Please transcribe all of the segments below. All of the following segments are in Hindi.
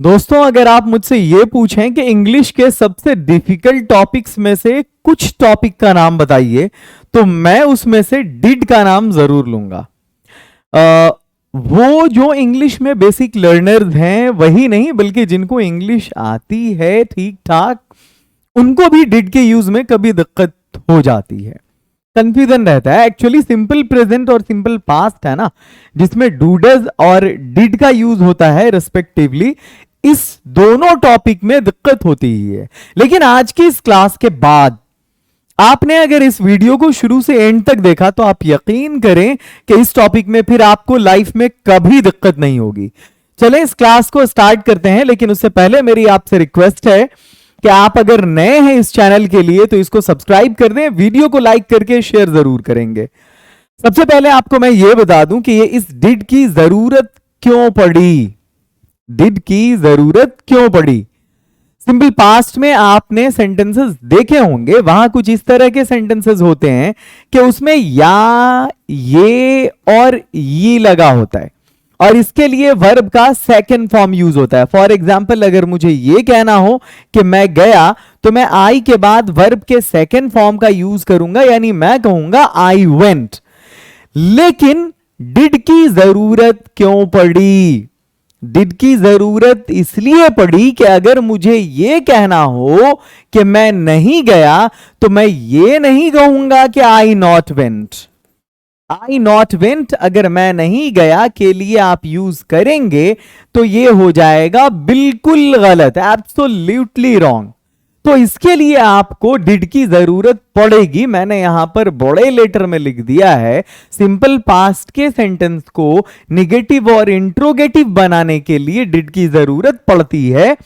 दोस्तों, अगर आप मुझसे ये पूछें कि इंग्लिश के सबसे डिफिकल्ट टॉपिक्स में से कुछ टॉपिक का नाम बताइए, तो मैं उसमें से डिड का नाम जरूर लूंगा। वो जो इंग्लिश में बेसिक लर्नर्स हैं वही नहीं, बल्कि जिनको इंग्लिश आती है ठीक ठाक, उनको भी डिड के यूज में कभी दिक्कत हो जाती है, कंफ्यूजन रहता है। एक्चुअली सिंपल प्रेजेंट और सिंपल पास्ट है ना, जिसमें डू डज और डिड का यूज होता है रिस्पेक्टिवली, इस दोनों टॉपिक में दिक्कत होती ही है। लेकिन आज की इस क्लास के बाद आपने अगर इस वीडियो को शुरू से एंड तक देखा तो आप यकीन करें कि इस टॉपिक में फिर आपको लाइफ में कभी दिक्कत नहीं होगी। चलें इस क्लास को स्टार्ट करते हैं, लेकिन उससे पहले मेरी आपसे रिक्वेस्ट है कि आप अगर नए हैं इस चैनल के लिए तो इसको सब्सक्राइब कर दें, वीडियो को लाइक करके शेयर जरूर करेंगे। सबसे पहले आपको मैं ये बता दूं कि ये इस डिड की जरूरत क्यों पड़ी। डिड की जरूरत क्यों पड़ी? सिंपल पास्ट में आपने सेंटेंसेस देखे होंगे, वहां कुछ इस तरह के सेंटेंसेस होते हैं कि उसमें या, ये और ये लगा होता है, और इसके लिए वर्ब का सेकंड फॉर्म यूज होता है। फॉर एग्जाम्पल, अगर मुझे ये कहना हो कि मैं गया, तो मैं आई के बाद वर्ब के सेकंड फॉर्म का यूज करूंगा, यानी मैं कहूंगा आई वेंट। लेकिन डिड की जरूरत क्यों पड़ी? डिड की जरूरत इसलिए पड़ी कि अगर मुझे यह कहना हो कि मैं नहीं गया, तो मैं ये नहीं कहूंगा कि I not went. I not went अगर मैं नहीं गया के लिए आप यूज करेंगे तो ये हो जाएगा बिल्कुल गलत, एब्सोल्युटली रॉन्ग। तो इसके लिए आपको डिड की जरूरत पड़ेगी। मैंने यहां पर बड़े लेटर में लिख दिया है, सिंपल पास्ट के सेंटेंस को निगेटिव और इंट्रोगेटिव बनाने के लिए डिड की जरूरत पड़ती है।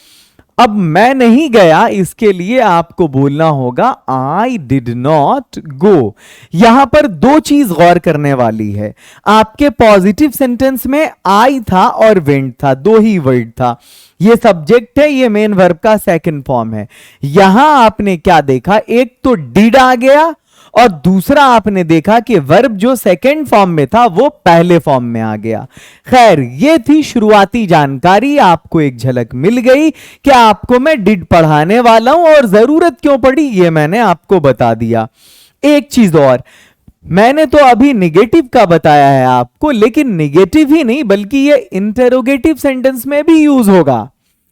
अब मैं नहीं गया, इसके लिए आपको बोलना होगा आई डिड नॉट गो। यहां पर दो चीज गौर करने वाली है। आपके पॉजिटिव सेंटेंस में आई था और वेंट था, दो ही वर्ड था। ये सब्जेक्ट है, ये मेन वर्ब का सेकंड फॉर्म है। यहां आपने क्या देखा? एक तो डिड आ गया और दूसरा आपने देखा कि वर्ब जो सेकंड फॉर्म में था वो पहले फॉर्म में आ गया। खैर, ये थी शुरुआती जानकारी, आपको एक झलक मिल गई कि आपको मैं डिड पढ़ाने वाला हूं और जरूरत क्यों पड़ी ये मैंने आपको बता दिया। एक चीज और, मैंने तो अभी निगेटिव का बताया है आपको, लेकिन निगेटिव ही नहीं बल्कि ये इंटरोगेटिव सेंटेंस में भी यूज होगा।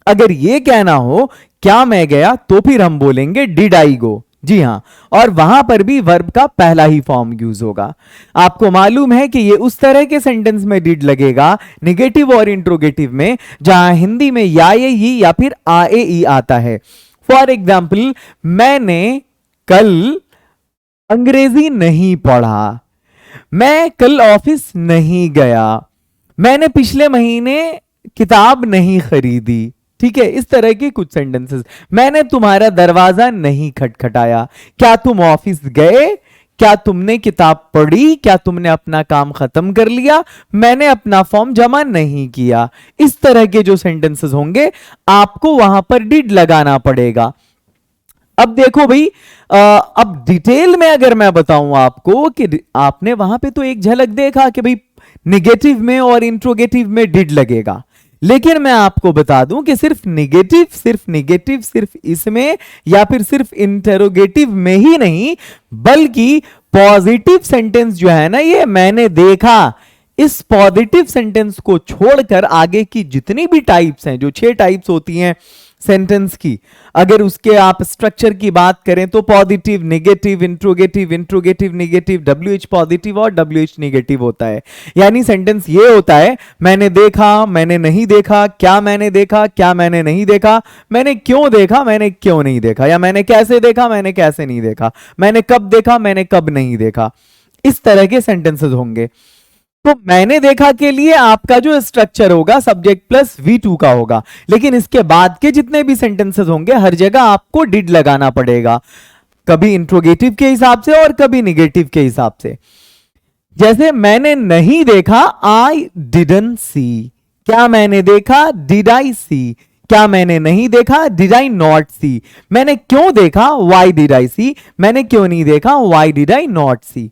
अगर ये कहना हो क्या मैं गया, तो फिर हम बोलेंगे डिड आई गो। जी हां, और वहां पर भी वर्ब का पहला ही फॉर्म यूज होगा। आपको मालूम है कि ये उस तरह के सेंटेंस में डिड लगेगा निगेटिव और इंट्रोगेटिव में, जहां हिंदी में या ये ई या फिर आ ए ई आता है। फॉर एग्जाम्पल, मैंने कल अंग्रेजी नहीं पढ़ा, मैं कल ऑफिस नहीं गया, मैंने पिछले महीने किताब नहीं खरीदी। ठीक है, इस तरह के कुछ सेंटेंसेस। मैंने तुम्हारा दरवाजा नहीं खटखटाया, क्या तुम ऑफिस गए, क्या तुमने किताब पढ़ी, क्या तुमने अपना काम खत्म कर लिया, मैंने अपना फॉर्म जमा नहीं किया। इस तरह के जो सेंटेंसेस होंगे आपको वहां पर डिड लगाना पड़ेगा। अब देखो भाई, अब डिटेल में अगर मैं बताऊं आपको कि आपने वहां पे तो एक झलक देखा कि भाई निगेटिव में और इंट्रोगेटिव में डिड लगेगा, लेकिन मैं आपको बता दूं कि सिर्फ निगेटिव सिर्फ इसमें या फिर सिर्फ इंटरोगेटिव में ही नहीं, बल्कि पॉजिटिव सेंटेंस जो है ना, ये मैंने देखा, इस पॉजिटिव सेंटेंस को छोड़कर आगे की जितनी भी टाइप्स हैं, जो 6 टाइप्स होती हैं सेंटेंस की, अगर उसके आप स्ट्रक्चर की बात करें तो positive, negative, interrogative, interrogative negative, WH positive और WH नेगेटिव होता है। यानी सेंटेंस ये होता है, मैंने देखा, मैंने नहीं देखा, क्या मैंने देखा, क्या मैंने नहीं देखा, मैंने क्यों देखा, मैंने क्यों नहीं देखा, या मैंने कैसे देखा, मैंने कैसे नहीं देखा, मैंने कब देखा, मैंने कब नहीं देखा। इस तरह के सेंटेंसेस होंगे। तो मैंने देखा के लिए आपका जो स्ट्रक्चर होगा सब्जेक्ट प्लस V2 का होगा, लेकिन इसके बाद के जितने भी सेंटेंसेस होंगे हर जगह आपको डिड लगाना पड़ेगा, कभी इंट्रोगेटिव के हिसाब से और कभी निगेटिव के हिसाब से। जैसे मैंने नहीं देखा, आई डिडंट सी, क्या मैंने देखा, डिड आई सी, क्या मैंने नहीं देखा, डिड आई नॉट सी, मैंने क्यों देखा, वाई डिड आई सी, मैंने क्यों नहीं देखा, वाई डिड आई नॉट सी।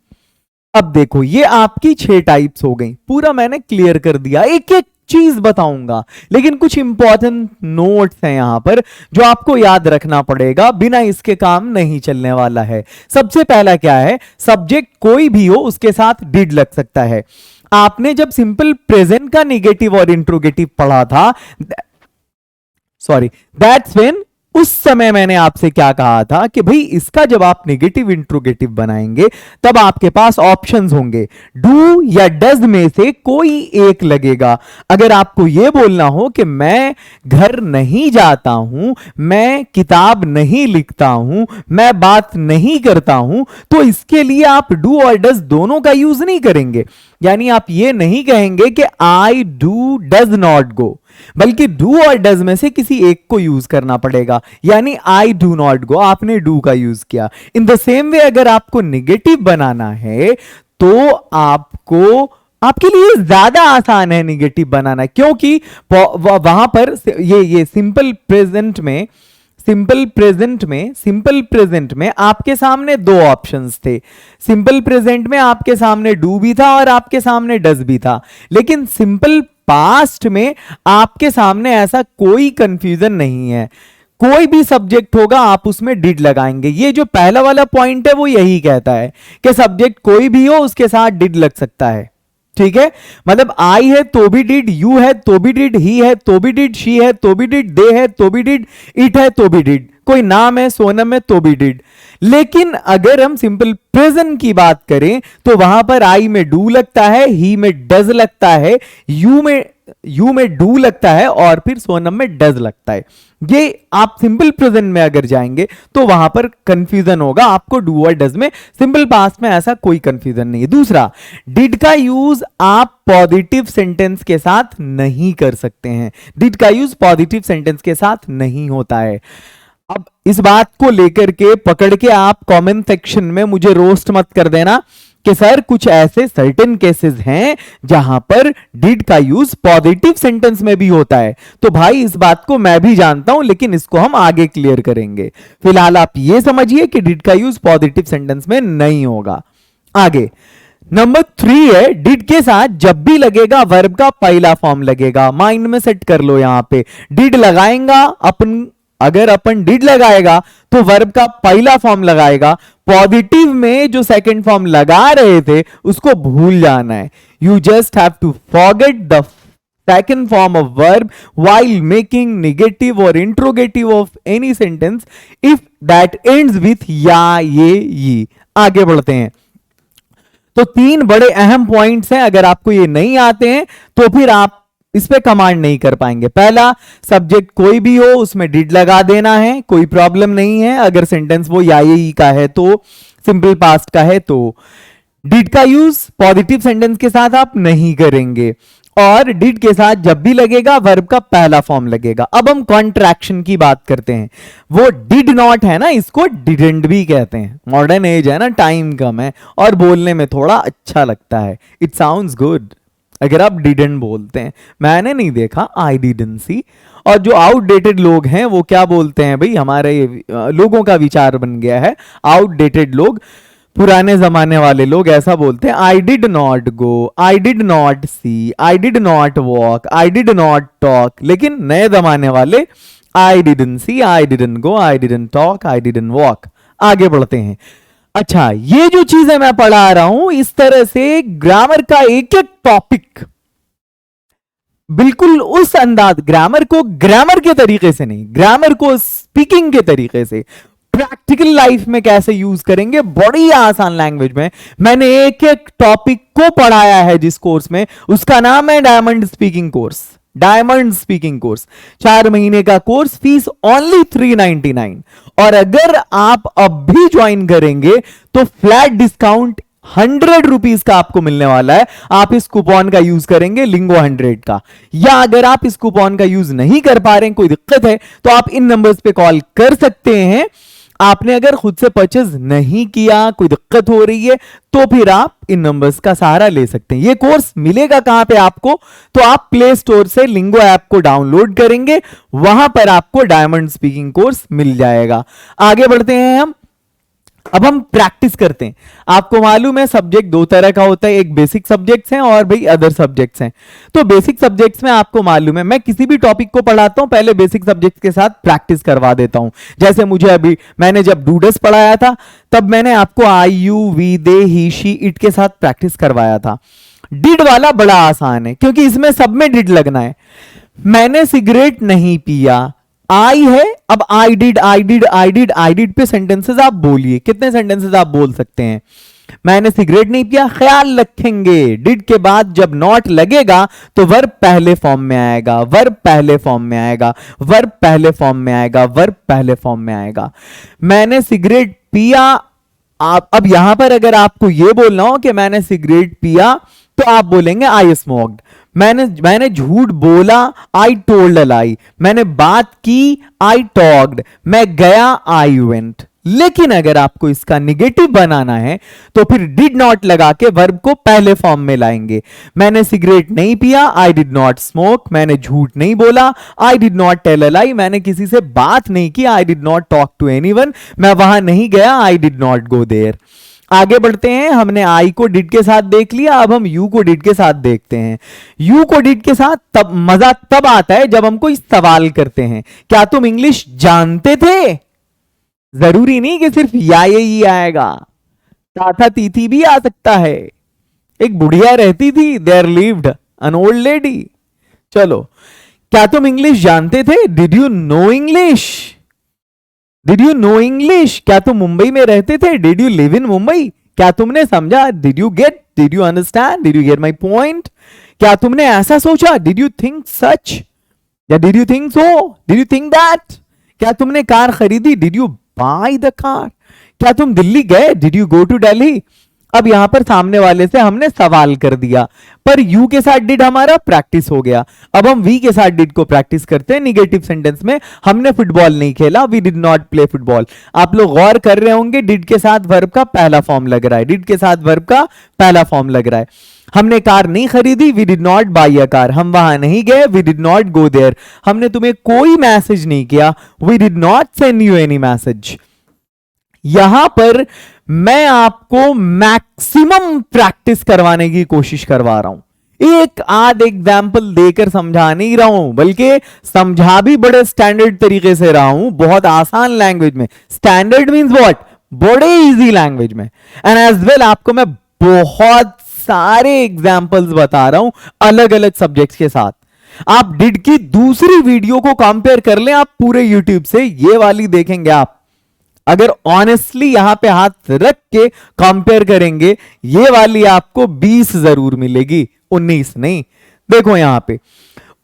अब देखो, ये आपकी 6 टाइप्स हो गई, पूरा मैंने क्लियर कर दिया, एक एक चीज बताऊंगा, लेकिन कुछ इंपॉर्टेंट नोट्स हैं यहां पर जो आपको याद रखना पड़ेगा, बिना इसके काम नहीं चलने वाला है। सबसे पहला क्या है, सब्जेक्ट कोई भी हो उसके साथ डिड लग सकता है। आपने जब सिंपल प्रेजेंट का नेगेटिव और इंट्रोगेटिव पढ़ा था, सॉरी, दैट्स व्हेन, उस समय मैंने आपसे क्या कहा था कि भाई इसका जब आप नेगेटिव इंट्रोगेटिव बनाएंगे तब आपके पास ऑप्शंस होंगे, डू या डज में से कोई एक लगेगा। अगर आपको यह बोलना हो कि मैं घर नहीं जाता हूं, मैं किताब नहीं लिखता हूं, मैं बात नहीं करता हूं, तो इसके लिए आप डू और डज दोनों का यूज नहीं करेंगे। यानी आप ये नहीं कहेंगे कि I do does not go, बल्कि डू और डज में से किसी एक को यूज करना पड़ेगा। यानी आई डू नॉट गो, आपने डू का यूज किया। इन द सेम वे अगर आपको नेगेटिव बनाना है तो आपको, आपके लिए ज्यादा आसान है नेगेटिव बनाना, क्योंकि वहां पर ये सिंपल प्रेजेंट में आपके सामने दो ऑप्शंस थे। सिंपल प्रेजेंट में आपके सामने डू भी था और आपके सामने डज भी था, लेकिन सिंपल पास्ट में आपके सामने ऐसा कोई कंफ्यूजन नहीं है। कोई भी सब्जेक्ट होगा आप उसमें डिड लगाएंगे। ये जो पहला वाला पॉइंट है वो यही कहता है कि सब्जेक्ट कोई भी हो उसके साथ डिड लग सकता है। ठीक है, मतलब आई है तो भी डिड, यू है तो भी डिड, ही है तो भी डिड, शी है तो भी डिड, दे है तो भी डिड, इट है तो भी डिड, कोई नाम है, सोनम है तो भी डिड। लेकिन अगर हम सिंपल प्रेजेंट की बात करें तो वहां पर आई में डू लगता है, ही में डज लगता है, यू में डू लगता है और फिर सोनम में डज लगता है। ये आप सिंपल प्रेजेंट में अगर जाएंगे तो वहां पर कंफ्यूजन होगा आपको डू और डज में। सिंपल पास्ट में ऐसा कोई कंफ्यूजन नहीं है। दूसरा, डिड का यूज आप पॉजिटिव सेंटेंस के साथ नहीं कर सकते हैं। डिड का यूज पॉजिटिव सेंटेंस के साथ नहीं होता है। अब इस बात को लेकर के पकड़ के आप कमेंट सेक्शन में मुझे रोस्ट मत कर देना कि सर कुछ ऐसे सर्टेन केसेस हैं जहां पर डिड का यूज पॉजिटिव सेंटेंस में भी होता है। तो भाई इस बात को मैं भी जानता हूं, लेकिन इसको हम आगे क्लियर करेंगे। फिलहाल आप ये समझिए कि डिड का यूज पॉजिटिव सेंटेंस में नहीं होगा। आगे नंबर 3 है, डिड के साथ जब भी लगेगा वर्ब का पहला फॉर्म लगेगा। माइंड में सेट कर लो, यहां पे डिड लगाएगा अगर अपन डिड लगाएगा तो वर्ब का पहला फॉर्म लगाएगा। पॉजिटिव में जो सेकंड फॉर्म लगा रहे थे उसको भूल जाना है। You just have to forget the second form of verb while making negative और interrogative of any sentence if that ends with या, ये। आगे बढ़ते हैं। तो 3 बड़े अहम पॉइंट्स हैं, अगर आपको ये नहीं आते हैं तो फिर आप इस पे कमांड नहीं कर पाएंगे। पहला, सब्जेक्ट कोई भी हो उसमें डिड लगा देना है, कोई प्रॉब्लम नहीं है। अगर सेंटेंस वो या ये का है तो, सिंपल पास्ट का है तो डिड का यूज पॉजिटिव सेंटेंस के साथ आप नहीं करेंगे। और डिड के साथ जब भी लगेगा वर्ब का पहला फॉर्म लगेगा। अब हम कॉन्ट्रैक्शन की बात करते हैं। वो डिड नॉट है ना, इसको डिडेंट भी कहते हैं। मॉडर्न एज है ना, टाइम कम है और बोलने में थोड़ा अच्छा लगता है, इट साउंड्स गुड अगर आप डिडेंट बोलते हैं। मैंने नहीं देखा, आई डिडंट सी। और जो आउटडेटेड लोग हैं वो क्या बोलते हैं भाई, हमारे लोगों का विचार बन गया है, आउटडेटेड लोग, पुराने जमाने वाले लोग ऐसा बोलते हैं, I did not go, I did not see, I did not walk, I did not talk. लेकिन नए जमाने वाले I didn't see, I didn't go, I didn't talk, I didn't walk. आगे बढ़ते हैं। अच्छा, ये जो चीजें मैं पढ़ा रहा हूं, इस तरह से ग्रामर का एक एक टॉपिक बिल्कुल उस अंदाज, ग्रामर को ग्रामर के तरीके से नहीं, ग्रामर को स्पीकिंग के तरीके से प्रैक्टिकल लाइफ में कैसे यूज करेंगे, बड़ी आसान लैंग्वेज में मैंने एक एक टॉपिक को पढ़ाया है। जिस कोर्स में, उसका नाम है diamond speaking course. Diamond speaking course 4 महीने का कोर्स, फीस ओनली 399। और अगर आप अब भी ज्वाइन करेंगे तो फ्लैट डिस्काउंट 100 रुपीज का आपको मिलने वाला है। आप इस कूपन का यूज करेंगे, लिंगो 100 का। या अगर आप इस कूपन का यूज नहीं कर पा रहे हैं, कोई दिक्कत है, तो आप इन नंबर्स पे कॉल कर सकते हैं। आपने अगर खुद से परचेज नहीं किया, कोई दिक्कत हो रही है, तो फिर आप इन नंबर्स का सहारा ले सकते हैं। ये कोर्स मिलेगा कहां पे आपको, तो आप प्ले स्टोर से लिंगो ऐप को डाउनलोड करेंगे, वहां पर आपको डायमंड स्पीकिंग कोर्स मिल जाएगा। आगे बढ़ते हैं हम। अब हम प्रैक्टिस करते हैं। आपको मालूम है सब्जेक्ट दो तरह का होता है, एक बेसिक सब्जेक्ट्स हैं और भाई अदर सब्जेक्ट्स हैं। तो बेसिक सब्जेक्ट्स में आपको मालूम है मैं किसी भी टॉपिक को पढ़ाता हूं पहले बेसिक सब्जेक्ट्स के साथ प्रैक्टिस करवा देता हूं। जैसे मुझे अभी मैंने जब डूडस पढ़ाया था तब मैंने आपको I you we they he she it के साथ प्रैक्टिस करवाया था। डिड वाला बड़ा आसान है क्योंकि इसमें सब में डिड लगना है। मैंने सिगरेट नहीं पिया, आई है, अब I did I did I did I did पे सेंटेंसेस आप बोलिए, कितने सेंटेंसेस आप बोल सकते हैं। मैंने सिगरेट नहीं पिया, ख्याल रखेंगे डिड के बाद जब नॉट लगेगा तो वर्ब पहले फॉर्म में आएगा, वर्ब पहले फॉर्म में आएगा, वर्ब पहले फॉर्म में आएगा, वर्ब पहले फॉर्म में आएगा। मैंने सिगरेट पिया, आप अब यहां पर अगर आपको यह बोलना हो कि मैंने सिगरेट पिया तो आप बोलेंगे आई स्मोक्ड। मैंने झूठ बोला, आई टोल्ड अ लाई। मैंने बात की, आई टॉक्ड। मैं गया, आई वेंट। लेकिन अगर आपको इसका निगेटिव बनाना है तो फिर डिड नॉट लगा के वर्ब को पहले फॉर्म में लाएंगे। मैंने सिगरेट नहीं पिया, आई डिड नॉट स्मोक। मैंने झूठ नहीं बोला, I did not tell a lie. मैंने किसी से बात नहीं की, I did not talk to anyone. मैं वहां नहीं गया, I did not go there. आगे बढ़ते हैं, हमने आई को डिड के साथ देख लिया, अब हम यू को डिड के साथ देखते हैं। यू को डिड के साथ तब मजा तब आता है जब हम कोई सवाल करते हैं, क्या तुम इंग्लिश जानते थे? जरूरी नहीं कि सिर्फ या ये आएगा, था तीथी भी आ सकता है। एक बुढ़िया रहती थी, there lived an old lady. चलो, क्या तुम इंग्लिश जानते थे? Did you know English? Did you know English? क्या तुम मुंबई में रहते थे? Did you live in Mumbai? क्या तुमने समझा? Did you get? Did you understand? Did you get my point? क्या तुमने ऐसा सोचा? Did you think such? या did you think so? Did you think that? क्या तुमने कार खरीदी? Did you buy the car? क्या तुम दिल्ली गए? Did you go to Delhi? अब यहां पर सामने वाले से हमने सवाल कर दिया, पर यू के साथ डिड हमारा प्रैक्टिस हो गया। अब हम वी के साथ डिड को प्रैक्टिस करते हैं निगेटिव सेंटेंस में। हमने फुटबॉल नहीं खेला, we did not play football. आप लोग गौर कर रहे होंगे, डिड के साथ वर्ब का पहला फॉर्म लग रहा है, डिड के साथ वर्ब का पहला फॉर्म लग रहा है। हमने कार नहीं खरीदी, we did not buy a car. हम वहां नहीं गए, we did not go there. हमने तुम्हें कोई मैसेज नहीं किया, we did not send you any message. यहां पर मैं आपको मैक्सिमम प्रैक्टिस करवाने की कोशिश करवा रहा हूं, एक आध एग्जाम्पल देकर समझा नहीं रहा हूं, बल्कि समझा भी बड़े स्टैंडर्ड तरीके से रहा हूं, बहुत आसान लैंग्वेज में। Standard means what? बड़े इजी लैंग्वेज में। एंड एज वेल आपको मैं बहुत सारे एग्जाम्पल्स बता रहा हूं अलग अलग सब्जेक्ट्स के साथ। आप डिड की दूसरी वीडियो को कंपेयर कर लें आप पूरे यूट्यूब से, ये वाली देखेंगे आप, अगर ऑनेस्टली यहां पे हाथ रख के कंपेयर करेंगे, ये वाली आपको 20 जरूर मिलेगी, 19 नहीं। देखो यहां पे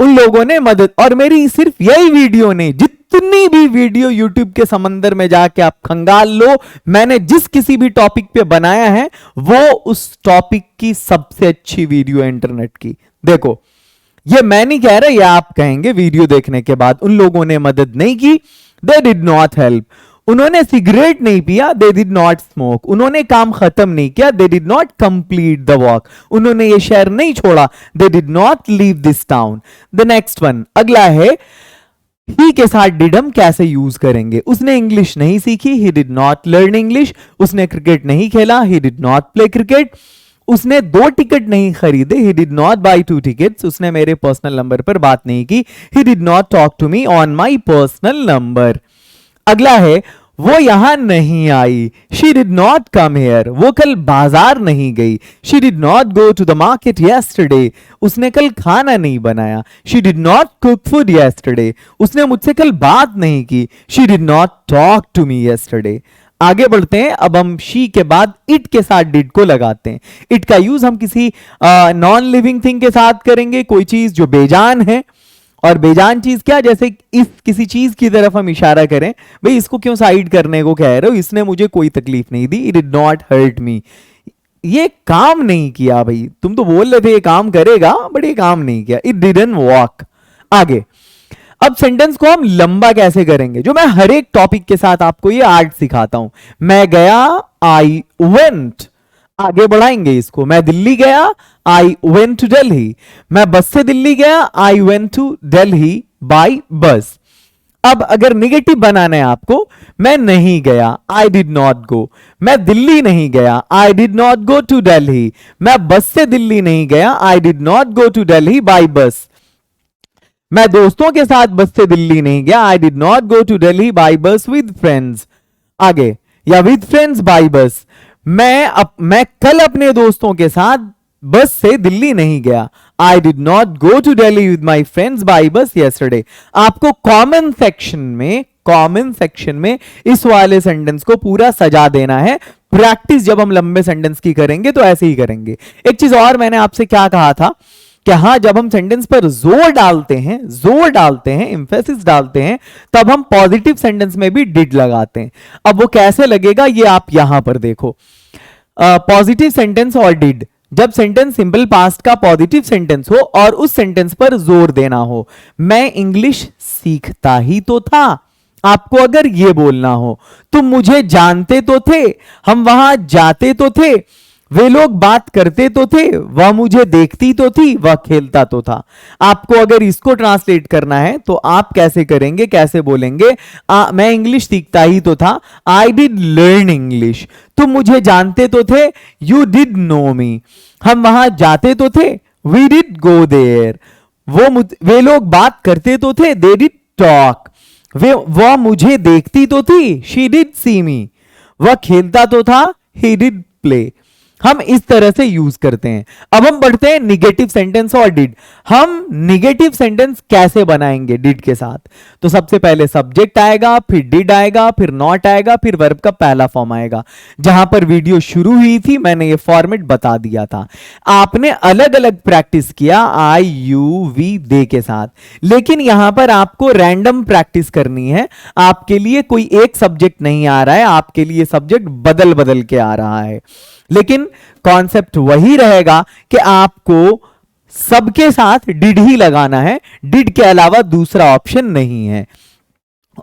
उन लोगों ने मदद, और मेरी सिर्फ यही वीडियो नहीं, जितनी भी वीडियो यूट्यूब के समंदर में जाके आप खंगाल लो, मैंने जिस किसी भी टॉपिक पे बनाया है वो उस टॉपिक की सबसे अच्छी वीडियो है इंटरनेट की। देखो, ये मैं नहीं कह रहा, ये आप कहेंगे वीडियो देखने के बाद। उन लोगों ने मदद नहीं की, दे डिड नॉट हेल्प। उन्होंने सिगरेट नहीं पिया, दे डिड नॉट स्मोक। उन्होंने काम खत्म नहीं किया, they did not complete the walk. उन्होंने ये शहर नहीं छोड़ा, they did not leave this town. The next one, अगला है ही के साथ डिड हम कैसे यूज करेंगे। उसने इंग्लिश नहीं सीखी, he did not learn English. उसने क्रिकेट नहीं खेला, he did not play cricket. उसने 2 टिकट नहीं खरीदे, he did not buy 2 tickets. उसने मेरे पर्सनल नंबर पर बात नहीं की, he did not talk to me on my personal number. अगला है वो यहां नहीं आई, she did not come here. वो कल बाजार नहीं गई, she did not go to the market yesterday. उसने कल खाना नहीं बनाया, she did not cook food yesterday. उसने मुझसे कल बात नहीं की, she did not talk to me yesterday. आगे बढ़ते हैं, अब हम शी के बाद इट के साथ डिड को लगाते हैं। इट का यूज हम किसी नॉन लिविंग थिंग के साथ करेंगे, कोई चीज जो बेजान है। और बेजान चीज क्या? जैसे इस किसी चीज की तरफ हम इशारा करें, भाई इसको क्यों साइड करने को कह रहे हो, इसने मुझे कोई तकलीफ नहीं दी, it did not hurt me. ये काम नहीं किया, भाई तुम तो बोल रहे थे ये काम करेगा, बट ये काम नहीं किया, इट डिडंट वॉक। आगे, अब सेंटेंस को हम लंबा कैसे करेंगे, जो मैं हर एक टॉपिक के साथ आपको ये आर्ट सिखाता हूं। मैं गया, आई वेंट। आगे बढ़ाएंगे इसको, मैं दिल्ली गया, आई वेंट टू दिल्ली। मैं बस से दिल्ली गया, I went to Delhi by bus. अब अगर निगेटिव बनाना है आपको, मैं नहीं गया, आई डिड नॉट गो। मैं दिल्ली नहीं गया, I did not go to Delhi. मैं बस से दिल्ली नहीं गया, I did not go to Delhi by bus. मैं दोस्तों के साथ बस से दिल्ली नहीं गया, I did not go to Delhi by bus with friends. आगे, या विद फ्रेंड्स बाय बस। मैं कल अपने दोस्तों के साथ बस से दिल्ली नहीं गया, I did not go to Delhi with my friends by bus yesterday. आपको कॉमन सेक्शन में इस वाले सेंटेंस को पूरा सजा देना है। प्रैक्टिस जब हम लंबे सेंटेंस की करेंगे तो ऐसे ही करेंगे। एक चीज और मैंने आपसे क्या कहा था कि हाँ, जब हम सेंटेंस पर जोर डालते हैं, एम्फेसिस डालते हैं, तब हम पॉजिटिव सेंटेंस में भी डिड लगाते हैं। अब वो कैसे लगेगा ये आप यहां पर देखो। पॉजिटिव सेंटेंस और डिड, जब सेंटेंस सिंपल पास्ट का पॉजिटिव सेंटेंस हो और उस सेंटेंस पर जोर देना हो। मैं इंग्लिश सीखता ही तो था, आपको अगर ये बोलना हो। तुम मुझे जानते तो थे, हम वहां जाते तो थे, वे लोग बात करते तो थे, वह मुझे देखती तो थी, वह खेलता तो था। आपको अगर इसको ट्रांसलेट करना है तो आप कैसे करेंगे, कैसे बोलेंगे? मैं इंग्लिश सीखता ही तो था, आई डिड लर्न इंग्लिश। तुम मुझे जानते तो थे, यू डिड नो मी। हम वहां जाते तो थे, वी डिड गो देयर। वे लोग बात करते तो थे, दे डिड टॉक। वह मुझे देखती तो थी, शी डिड सी मी। वह खेलता तो था, ही डिड प्ले। हम इस तरह से यूज करते हैं। अब हम बढ़ते हैं निगेटिव सेंटेंस और डिड। हम निगेटिव सेंटेंस कैसे बनाएंगे डिड के साथ? तो सबसे पहले सब्जेक्ट आएगा, फिर डिड आएगा, फिर नॉट आएगा, फिर वर्ब का पहला फॉर्म आएगा। जहां पर वीडियो शुरू हुई थी मैंने ये फॉर्मेट बता दिया था। आपने अलग अलग प्रैक्टिस किया आई यू वी दे के साथ, लेकिन यहां पर आपको रैंडम प्रैक्टिस करनी है। आपके लिए कोई एक सब्जेक्ट नहीं आ रहा है, आपके लिए सब्जेक्ट बदल बदल के आ रहा है, लेकिन कॉन्सेप्ट वही रहेगा कि आपको सबके साथ डिड ही लगाना है। डिड के अलावा दूसरा ऑप्शन नहीं है,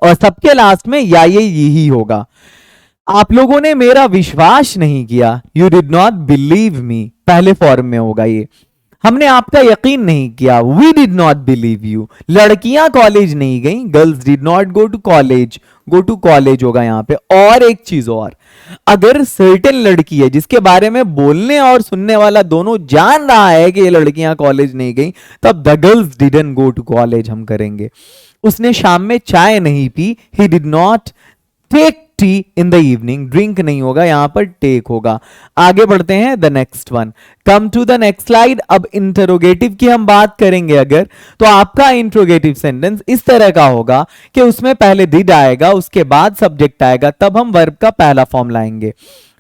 और सबके लास्ट में या ये यही होगा। आप लोगों ने मेरा विश्वास नहीं किया, you did not believe me, पहले फॉर्म में होगा ये। हमने आपका यकीन नहीं किया, we did not believe you. लड़कियां कॉलेज नहीं गई, girls did not go to college, go to college होगा यहां पे। और एक चीज और, अगर सर्टेन लड़की है जिसके बारे में बोलने और सुनने वाला दोनों जान रहा है कि ये लड़कियां कॉलेज नहीं गई, तब the girls didn't go to college हम करेंगे। उसने शाम में चाय नहीं पी, he did not take tea in the evening, drink नहीं होगा यहां पर, टेक होगा। आगे बढ़ते हैं the next one, come to the next slide. अब इंटरोगेटिव की हम बात करेंगे अगर, तो आपका इंटरोगेटिव सेंटेंस इस तरह का होगा कि उसमें पहले डिड आएगा, उसके बाद सब्जेक्ट आएगा, तब हम वर्ब का पहला फॉर्म लाएंगे।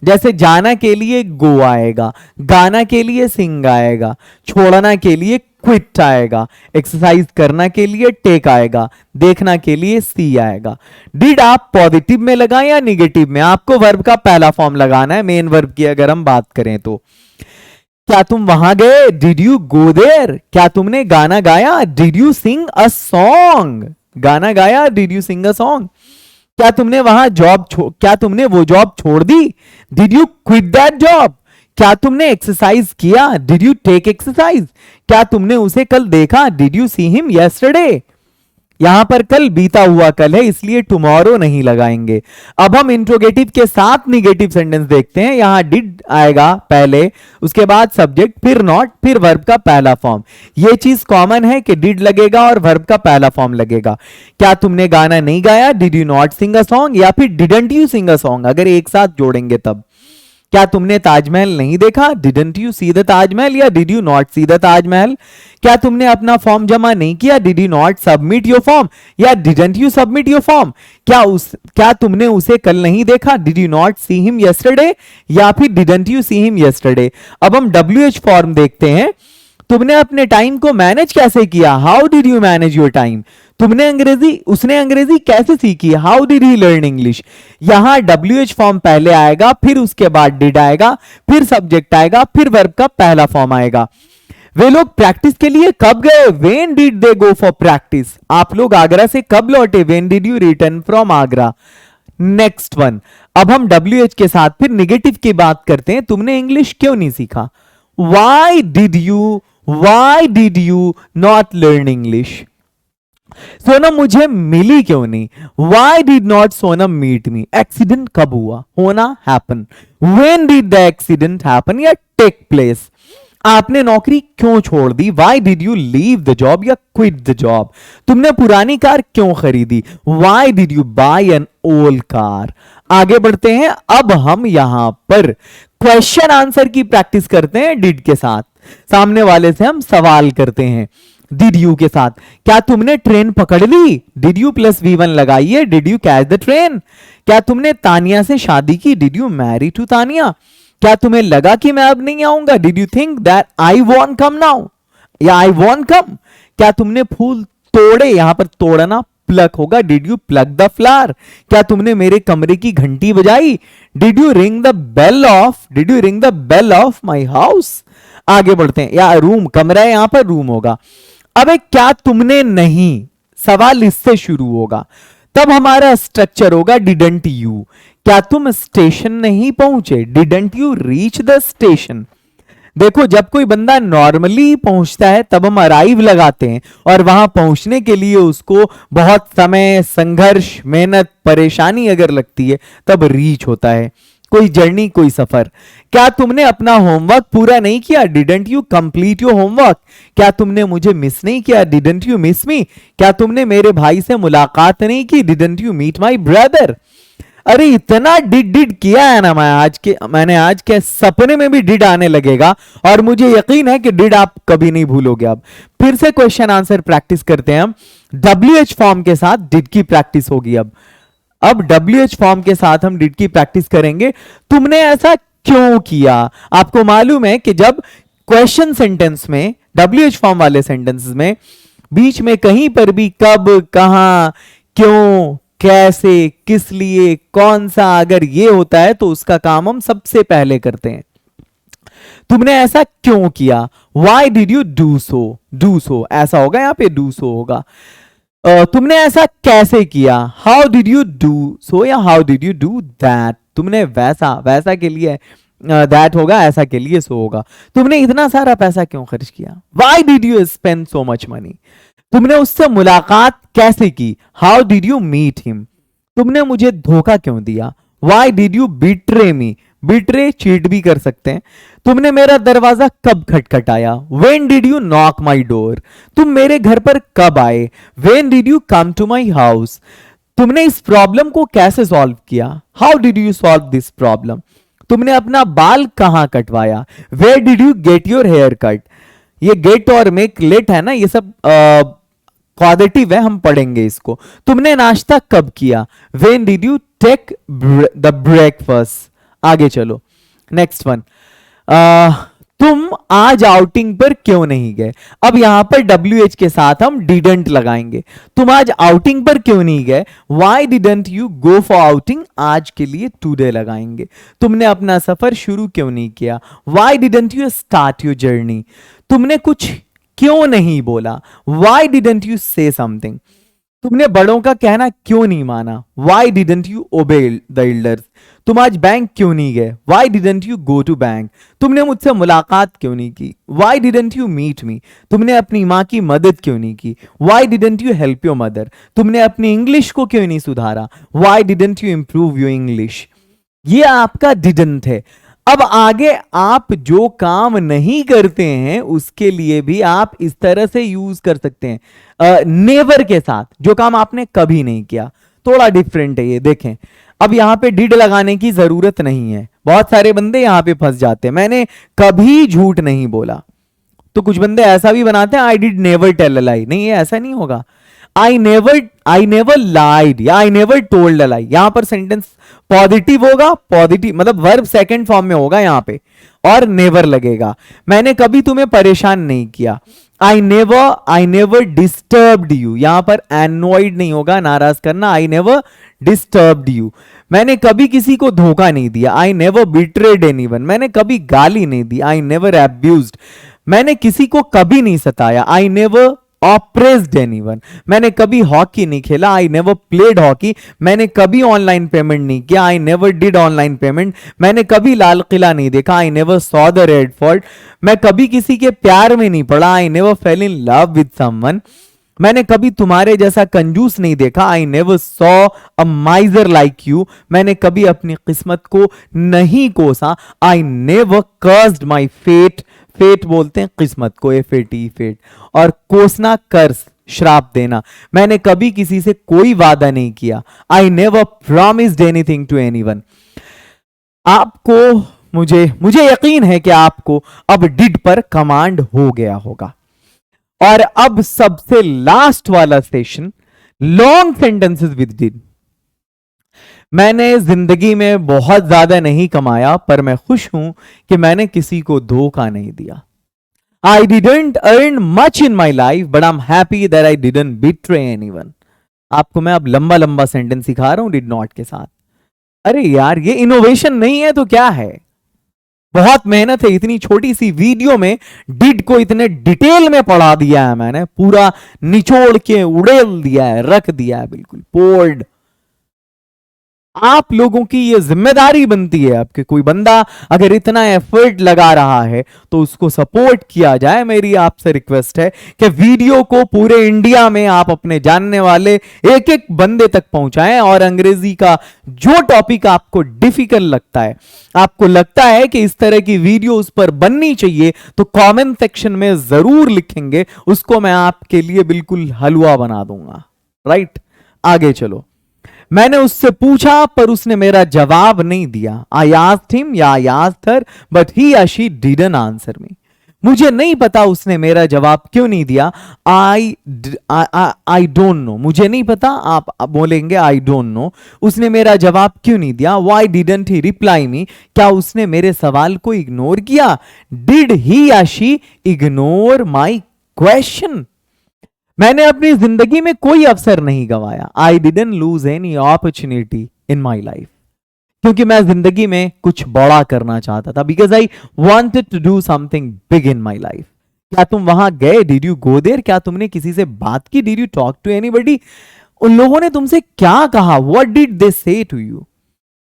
जैसे जाना के लिए गो आएगा, गाना के लिए सिंग आएगा, छोड़ना के लिए क्विट आएगा, एक्सरसाइज करना के लिए टेक आएगा, देखना के लिए सी आएगा। डिड आप पॉजिटिव में लगाएं या निगेटिव में? आपको वर्ब का पहला फॉर्म लगाना है, मेन वर्ब की अगर हम बात करें तो। क्या तुम वहां गए, डिड यू गो देयर? क्या तुमने गाना गाया, did you sing a song? गाना गाया, did you sing a song? क्या तुमने क्या तुमने वो जॉब छोड़ दी, did you quit that job? क्या तुमने एक्सरसाइज किया, डिड यू टेक एक्सरसाइज? क्या तुमने उसे कल देखा, did you see him yesterday? यहां पर कल बीता हुआ कल है, इसलिए टुमारो नहीं लगाएंगे। अब हम इंट्रोगेटिव के साथ निगेटिव सेंटेंस देखते हैं। यहां डिड आएगा पहले, उसके बाद सब्जेक्ट, फिर नॉट, फिर वर्ब का पहला फॉर्म। यह चीज कॉमन है कि डिड लगेगा और वर्ब का पहला फॉर्म लगेगा। क्या तुमने गाना नहीं गाया, did you not sing a song, या फिर didn't you sing a song अगर एक साथ जोड़ेंगे तब। क्या तुमने ताजमहल नहीं देखा, didn't you see the Taj Mahal, या did you not see the Taj Mahal? क्या तुमने अपना फॉर्म जमा नहीं किया, did you not submit your form, या didn't you submit your form? क्या तुमने उसे कल नहीं देखा, did you not see him yesterday, या फिर didn't you see him yesterday? अब हम WH फॉर्म देखते हैं। तुमने अपने टाइम को मैनेज कैसे किया, how did you manage your time? उसने अंग्रेजी कैसे सीखी, how did he learn English? यहां WH फॉर्म पहले आएगा, फिर उसके बाद डिड आएगा, फिर सब्जेक्ट आएगा, फिर वर्ब का पहला फॉर्म आएगा। वे लोग प्रैक्टिस के लिए कब गए, when did they go for practice? आप लोग आगरा से कब लौटे, when did you return from Agra? Next one, अब हम WH के साथ फिर निगेटिव की बात करते हैं। तुमने इंग्लिश क्यों नहीं सीखा, why did you not learn English? Sonam मुझे मिली क्यों नहीं? Why did not Sonam meet me? Accident कब हुआ? होना, happen. When did the accident happen या टेक प्लेस? आपने नौकरी क्यों छोड़ दी? Why did you leave the job या क्विट द जॉब? तुमने पुरानी कार क्यों खरीदी? Why did you buy an old car? आगे बढ़ते हैं। अब हम यहां पर क्वेश्चन आंसर की प्रैक्टिस करते हैं डिड के साथ। सामने वाले से हम सवाल करते हैं डिड यू के साथ। क्या तुमने ट्रेन पकड़ ली? डिड यू प्लस V1 लगाइए। Did you catch the train? क्या तुमने तानिया से शादी की? Did you marry to Tania? क्या तुम्हें लगा कि मैं अब नहीं आऊंगा? Did you think that I won't come now या आई वॉन्ट कम? क्या तुमने फूल तोड़े? यहां पर तोड़ना प्लक होगा। Did you pluck the flower? क्या तुमने मेरे कमरे की घंटी बजाई? Did you ring the bell of? Did you ring the bell of my house? आगे बढ़ते हैं। या रूम, कमरा है, यहां पर रूम होगा। अबे क्या तुमने नहीं, सवाल इससे शुरू होगा। तब हमारा स्ट्रक्चर होगा डिडंट यू। क्या तुम स्टेशन नहीं पहुंचे? Didn't you reach the station? देखो, जब कोई बंदा नॉर्मली पहुंचता है तब हम अराइव लगाते हैं, और वहां पहुंचने के लिए उसको बहुत समय, संघर्ष, मेहनत, परेशानी अगर लगती है तब रीच होता है। कोई जर्नी, कोई सफर। क्या तुमने अपना होमवर्क पूरा नहीं किया? Didn't you complete your homework? क्या तुमने मुझे मिस नहीं किया? Didn't you miss me? क्या तुमने मेरे भाई से मुलाकात नहीं की? Didn't you meet my brother? अरे इतना डिड किया है ना मैंने आज के सपने में भी डिड आने लगेगा, और मुझे यकीन है कि डिड आप कभी नहीं भूलोगे। अब फिर से क्वेश्चन आंसर प्रैक्टिस करते हैं हम। WH फॉर्म के साथ डिड की प्रैक्टिस होगी। अब WH फॉर्म के साथ हम डिड की प्रैक्टिस करेंगे। तुमने ऐसा क्यों किया? आपको मालूम है कि जब क्वेश्चन सेंटेंस में, WH फॉर्म वाले सेंटेंसेस में बीच में कहीं पर भी कब, कहां, क्यों, कैसे, किस लिए, कौन सा अगर ये होता है तो उसका काम हम सबसे पहले करते हैं। तुमने ऐसा क्यों किया? Why did you do so? Do so ऐसा होगा, यहां पे डू सो होगा। तुमने ऐसा कैसे किया? How did you do so या how did you do that? तुमने वैसा, वैसा के लिए दैट होगा, ऐसा के लिए सो होगा। तुमने इतना सारा पैसा क्यों खर्च किया? Why did you spend so much money? तुमने उससे मुलाकात कैसे की? How did you meet him? तुमने मुझे धोखा क्यों दिया? Why did you betray me? Betray cheat भी कर सकते हैं। तुमने मेरा दरवाजा कब खटखटाया? When did you knock my door? तुम मेरे घर पर कब आए? When did you come to my house? तुमने इस प्रॉब्लम को कैसे सॉल्व किया? How did you solve this problem? तुमने अपना बाल कहां कटवाया? Where did you get your hair cut? ये गेट और मेक लेट है ना, ये सब कॉजेटिव है, हम पढ़ेंगे इसको। तुमने नाश्ता कब किया? When did you take the breakfast? आगे चलो, नेक्स्ट वन। तुम आज आउटिंग पर क्यों नहीं गए? अब यहां पर WH के साथ हम डिडंट लगाएंगे। तुम आज आउटिंग पर क्यों नहीं गए? Why didn't you go for outing? आज के लिए टुडे लगाएंगे। तुमने अपना सफर शुरू क्यों नहीं किया? Why didn't you start your journey? तुमने कुछ क्यों नहीं बोला? Why didn't you say something? तुमने बड़ों का कहना क्यों नहीं माना? Why didn't you obey the elders? तुम आज बैंक क्यों नहीं गए? Why didn't you go to bank? तुमने मुझसे मुलाकात क्यों नहीं की? Why didn't you meet me? तुमने अपनी माँ की मदद क्यों नहीं की? Why didn't you help your mother? तुमने अपनी इंग्लिश को क्यों नहीं सुधारा? Y didn't you improve your English? ये आपका डिडंट है। अब आगे आप जो काम नहीं करते हैं उसके लिए भी आप इस तरह से यूज कर सकते हैं नेवर के साथ, जो काम आपने कभी नहीं किया। थोड़ा डिफरेंट है ये, देखें। अब यहां पे डिड लगाने की जरूरत नहीं है। बहुत सारे बंदे यहां पे फंस जाते हैं। मैंने कभी झूठ नहीं बोला, तो कुछ बंदे ऐसा भी बनाते हैं I did never tell a lie. नहीं, ये ऐसा नहीं होगा। आई नेवर लाइड या आई नेवर टोल्ड अ लाई। यहां पर सेंटेंस पॉजिटिव होगा, पॉजिटिव मतलब वर्ब सेकंड फॉर्म में होगा यहां पे, और नेवर लगेगा। मैंने कभी तुम्हें परेशान नहीं किया। I never disturbed you. यहां पर एनॉयड नहीं होगा, नाराज करना। I never disturbed you. मैंने कभी किसी को धोखा नहीं दिया। I never betrayed anyone. मैंने कभी गाली नहीं दी। I never abused. मैंने किसी को कभी नहीं सताया। I never oppressed anyone. मैंने कभी हॉकी नहीं खेला। I never played hockey. मैंने कभी ऑनलाइन पेमेंट नहीं किया। I never did online payment. मैंने कभी लाल किला नहीं देखा। I never saw the red fort. मैं कभी किसी के प्यार में नहीं पड़ा। I never fail in love with someone. मैंने कभी तुम्हारे जैसा कंजूस नहीं देखा। I never saw a माइजर like you. मैंने कभी अपनी किस्मत को नहीं कोसा। I never cursed my fate. Fate बोलते हैं किस्मत को, FAT, फेट। और कोसना कर्स, श्राप देना। मैंने कभी किसी से कोई वादा नहीं किया। I never promised anything to anyone. आपको मुझे मुझे यकीन है कि आपको अब डिड पर कमांड हो गया होगा। और अब सबसे लास्ट वाला session, long sentences with did. मैंने जिंदगी में बहुत ज्यादा नहीं कमाया, पर मैं खुश हूं कि मैंने किसी को धोखा नहीं दिया। I didn't earn much in my life, but I am happy that I didn't betray anyone. आपको मैं अब लंबा लंबा सेंटेंस सिखा रहा हूं डिड नॉट के साथ। अरे यार, ये इनोवेशन नहीं है तो क्या है? बहुत मेहनत है। इतनी छोटी सी वीडियो में डिड को इतने डिटेल में पढ़ा दिया है मैंने, पूरा निचोड़ के उड़ेल दिया है, रख दिया है बिल्कुल पोल्ड। आप लोगों की ये जिम्मेदारी बनती है आपके, कोई बंदा अगर इतना एफर्ट लगा रहा है तो उसको सपोर्ट किया जाए। मेरी आपसे रिक्वेस्ट है कि वीडियो को पूरे इंडिया में आप अपने जानने वाले एक एक बंदे तक पहुंचाएं। और अंग्रेजी का जो टॉपिक आपको डिफिकल्ट लगता है, आपको लगता है कि इस तरह की वीडियो उस पर बननी चाहिए, तो कमेंट सेक्शन में जरूर लिखेंगे, उसको मैं आपके लिए बिल्कुल हलवा बना दूंगा। राइट, आगे चलो। मैंने उससे पूछा पर उसने मेरा जवाब नहीं दिया। आई आस्क्ड हिम या I asked her, but he या शी डिडंट आंसर मी। मुझे नहीं पता उसने मेरा जवाब क्यों नहीं दिया। I don't know. मुझे नहीं पता, आप बोलेंगे आई डोंट नो। उसने मेरा जवाब क्यों नहीं दिया। Why didn't he reply me. क्या उसने मेरे सवाल को इग्नोर किया। डिड ही या शी इग्नोर माई क्वेश्चन। मैंने अपनी जिंदगी में कोई अवसर नहीं गंवाया। I didn't lose any opportunity in my life. क्योंकि मैं जिंदगी में कुछ बड़ा करना चाहता था। Because I wanted to do something big in my life. क्या तुम वहां गए? Did you go there? क्या तुमने किसी से बात की? Did you talk to anybody? उन लोगों ने तुमसे क्या कहा? व्हाट डिड दे से टू यू?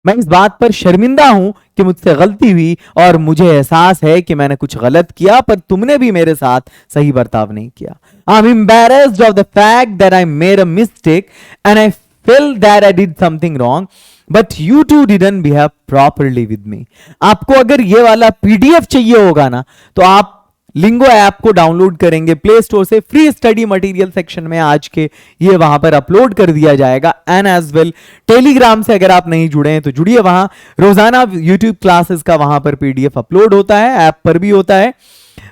मैं इस बात पर शर्मिंदा हूं कि मुझसे गलती हुई और मुझे एहसास है कि मैंने कुछ गलत किया, पर तुमने भी मेरे साथ सही बर्ताव नहीं किया। I am embarrassed of the fact that I made a mistake and I feel that I did something wrong, but you too didn't behave properly with me. आपको अगर ये वाला PDF चाहिए होगा ना, तो आप लिंगो ऐप को डाउनलोड करेंगे प्ले स्टोर से। फ्री स्टडी मटेरियल सेक्शन में आज के ये वहां पर अपलोड कर दिया जाएगा। एंड एज वेल टेलीग्राम से अगर आप नहीं जुड़े हैं तो जुड़िए, वहां रोजाना यूट्यूब क्लासेस का वहां पर PDF अपलोड होता है, ऐप पर भी होता है।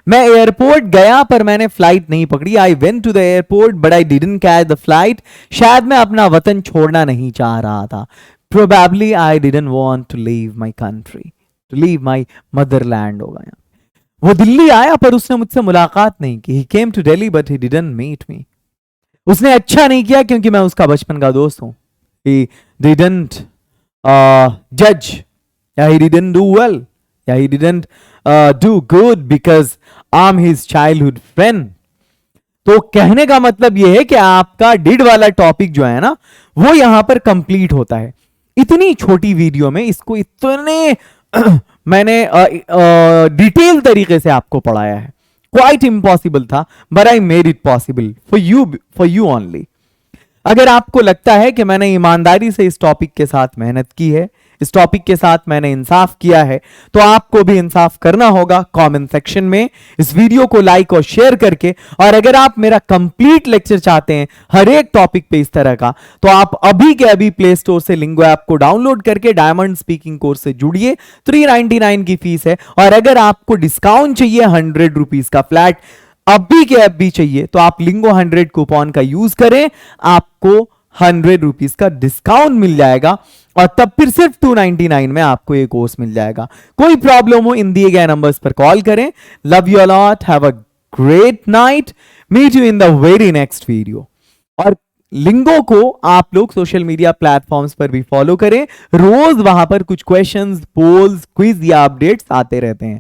मैं एयरपोर्ट गया पर मैंने फ्लाइट नहीं पकड़ी। I went to the airport but I didn't catch the flight. शायद मैं अपना वतन छोड़ना नहीं चाह रहा था। Probably I didn't want to leave my country, to leave my motherland होगा यहाँ। वो दिल्ली आया पर उसने मुझसे मुलाकात नहीं की। He came to Delhi but he didn't meet me. उसने अच्छा नहीं किया क्योंकि मैं उसका बचपन का दोस्त हूं। He didn't judge, या he didn't do well, या he didn't do good because I'm his childhood friend. तो कहने का मतलब यह है कि आपका डिड वाला टॉपिक जो है ना, वो यहां पर कंप्लीट होता है। इतनी छोटी वीडियो में इसको इतने मैंने डिटेल तरीके से आपको पढ़ाया है। क्वाइट इम्पॉसिबल था, but I made it possible for you only. अगर आपको लगता है कि मैंने ईमानदारी से इस टॉपिक के साथ मेहनत की है, इस टॉपिक के साथ मैंने इंसाफ किया है, तो आपको भी इंसाफ करना होगा कमेंट सेक्शन में इस वीडियो को लाइक और शेयर करके। और अगर आप मेरा कंप्लीट लेक्चर चाहते हैं हर एक टॉपिक पे इस तरह का, तो आप अभी के अभी प्ले स्टोर से लिंगो ऐप को डाउनलोड करके डायमंड स्पीकिंग कोर्स से जुड़िए। 399 की फीस है। और अगर आपको डिस्काउंट चाहिए 100 रुपीज का फ्लैट, अभी के अभी चाहिए, तो आप लिंगो 100 कूपन का यूज करें, आपको 100 रुपीज का डिस्काउंट मिल जाएगा। और तब फिर सिर्फ 299 में आपको ये कोर्स मिल जाएगा। कोई प्रॉब्लम हो इन दिए गए नंबर्स पर कॉल करें। Love you a lot, have a great night, meet you in the very next video. और लिंगो को आप लोग सोशल मीडिया प्लेटफॉर्म्स पर भी फॉलो करें। रोज वहां पर कुछ क्वेश्चंस, पोल्स, क्विज या अपडेट्स आते रहते हैं।